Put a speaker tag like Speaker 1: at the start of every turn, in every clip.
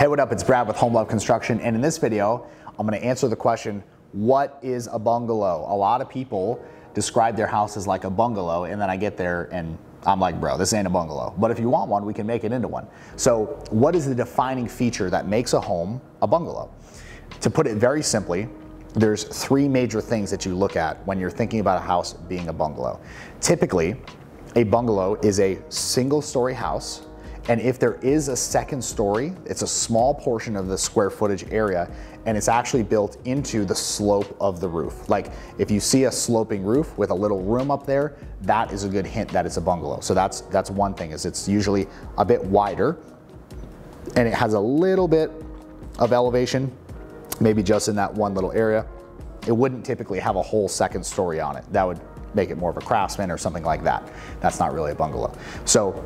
Speaker 1: Hey, what up? It's Brad with Home Love Construction, and in this video, I'm going to answer the question, what is a bungalow? A lot of people describe their house as like a bungalow, and then I get there and I'm like, bro, this ain't a bungalow. But if you want one, we can make it into one. So what is the defining feature that makes a home a bungalow? To put it very simply, there's three major things that you look at when you're thinking about a house being a bungalow. Typically, a bungalow is a single-story house, and if there is a second story, it's a small portion of the square footage area, and it's actually built into the slope of the roof. Like if you see a sloping roof with a little room up there, that is a good hint that it's a bungalow. So that's one thing, is it's usually a bit wider and it has a little bit of elevation, maybe just in that one little area. It wouldn't typically have a whole second story on it. That would make it more of a craftsman or something like that. That's not really a bungalow. So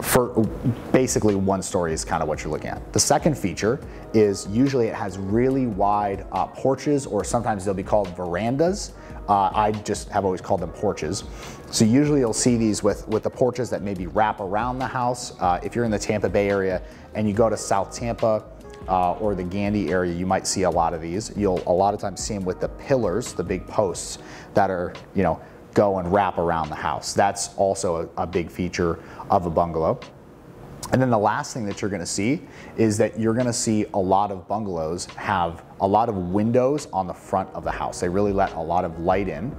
Speaker 1: for basically one story is kind of what you're looking at. The second feature is usually it has really wide porches, or sometimes they'll be called verandas. I just have always called them porches. So usually you'll see these with the porches that maybe wrap around the house. If you're in the Tampa Bay area and you go to South Tampa or the Gandy area, you might see a lot of these. You'll a lot of times see them with the pillars, the big posts that are, you know, go and wrap around the house. That's also a big feature of a bungalow. And then the last thing that you're gonna see is that you're gonna see a lot of bungalows have a lot of windows on the front of the house. They really let a lot of light in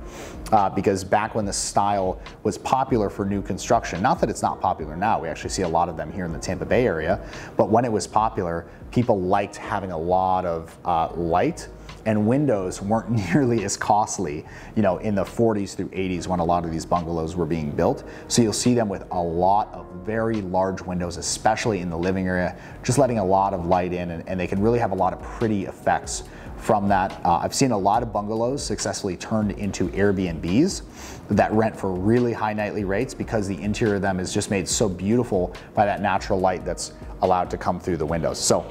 Speaker 1: because back when the style was popular for new construction, not that it's not popular now, we actually see a lot of them here in the Tampa Bay area, but when it was popular, people liked having a lot of light, and windows weren't nearly as costly, you know, in the 40s through 80s when a lot of these bungalows were being built. So you'll see them with a lot of very large windows, especially in the living area, just letting a lot of light in, and they can really have a lot of pretty effects from that. I've seen a lot of bungalows successfully turned into Airbnbs that rent for really high nightly rates because the interior of them is just made so beautiful by that natural light that's allowed to come through the windows. So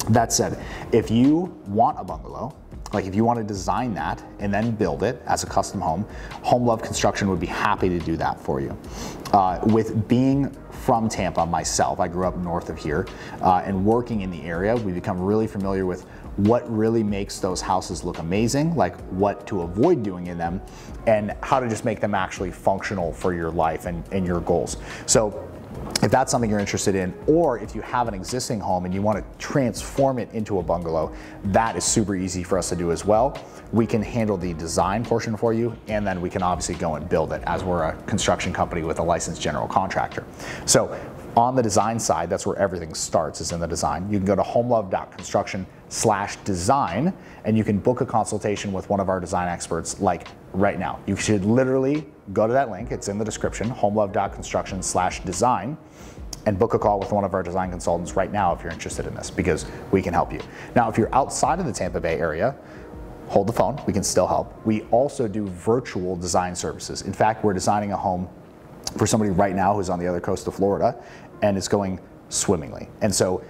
Speaker 1: that said, if you want a bungalow, like if you want to design that and then build it as a custom home, Home Love Construction would be happy to do that for you. With being from Tampa myself, I grew up north of here, and working in the area, we become really familiar with what really makes those houses look amazing, like what to avoid doing in them, and how to just make them actually functional for your life and your goals. So if that's something you're interested in, or if you have an existing home and you want to transform it into a bungalow, that is super easy for us to do as well. We can handle the design portion for you, and then we can obviously go and build it, as we're a construction company with a licensed general contractor. So on the design side, that's where everything starts, is in the design. You can go to homelove.construction/design, and you can book a consultation with one of our design experts like right now. You should literally go to that link, it's in the description, homelove.construction/design, and book a call with one of our design consultants right now if you're interested in this, because we can help you. Now, if you're outside of the Tampa Bay area, hold the phone, we can still help. We also do virtual design services. In fact, we're designing a home for somebody right now who's on the other coast of Florida, and it's going swimmingly. And so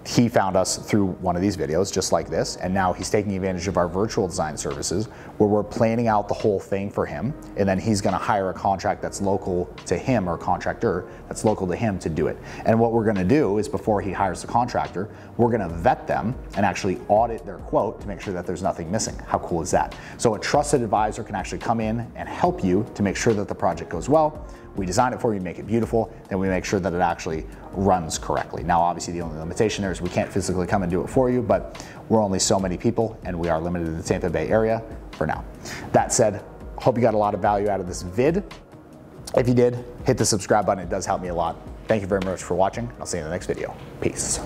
Speaker 1: he found us through one of these videos just like this, and now he's taking advantage of our virtual design services where we're planning out the whole thing for him, and then he's gonna hire a contract that's local to him, or a contractor that's local to him, to do it. And what we're gonna do is, before he hires the contractor, we're gonna vet them and actually audit their quote to make sure that there's nothing missing. How cool is that? So a trusted advisor can actually come in and help you to make sure that the project goes well. We design it for you, make it beautiful, then we make sure that it actually runs correctly. Now, obviously, the only limitation there is we can't physically come and do it for you, but we're only so many people, and we are limited to the Tampa Bay area for now. That said, hope you got a lot of value out of this vid. If you did, hit the subscribe button. It does help me a lot. Thank you very much for watching. I'll see you in the next video. Peace.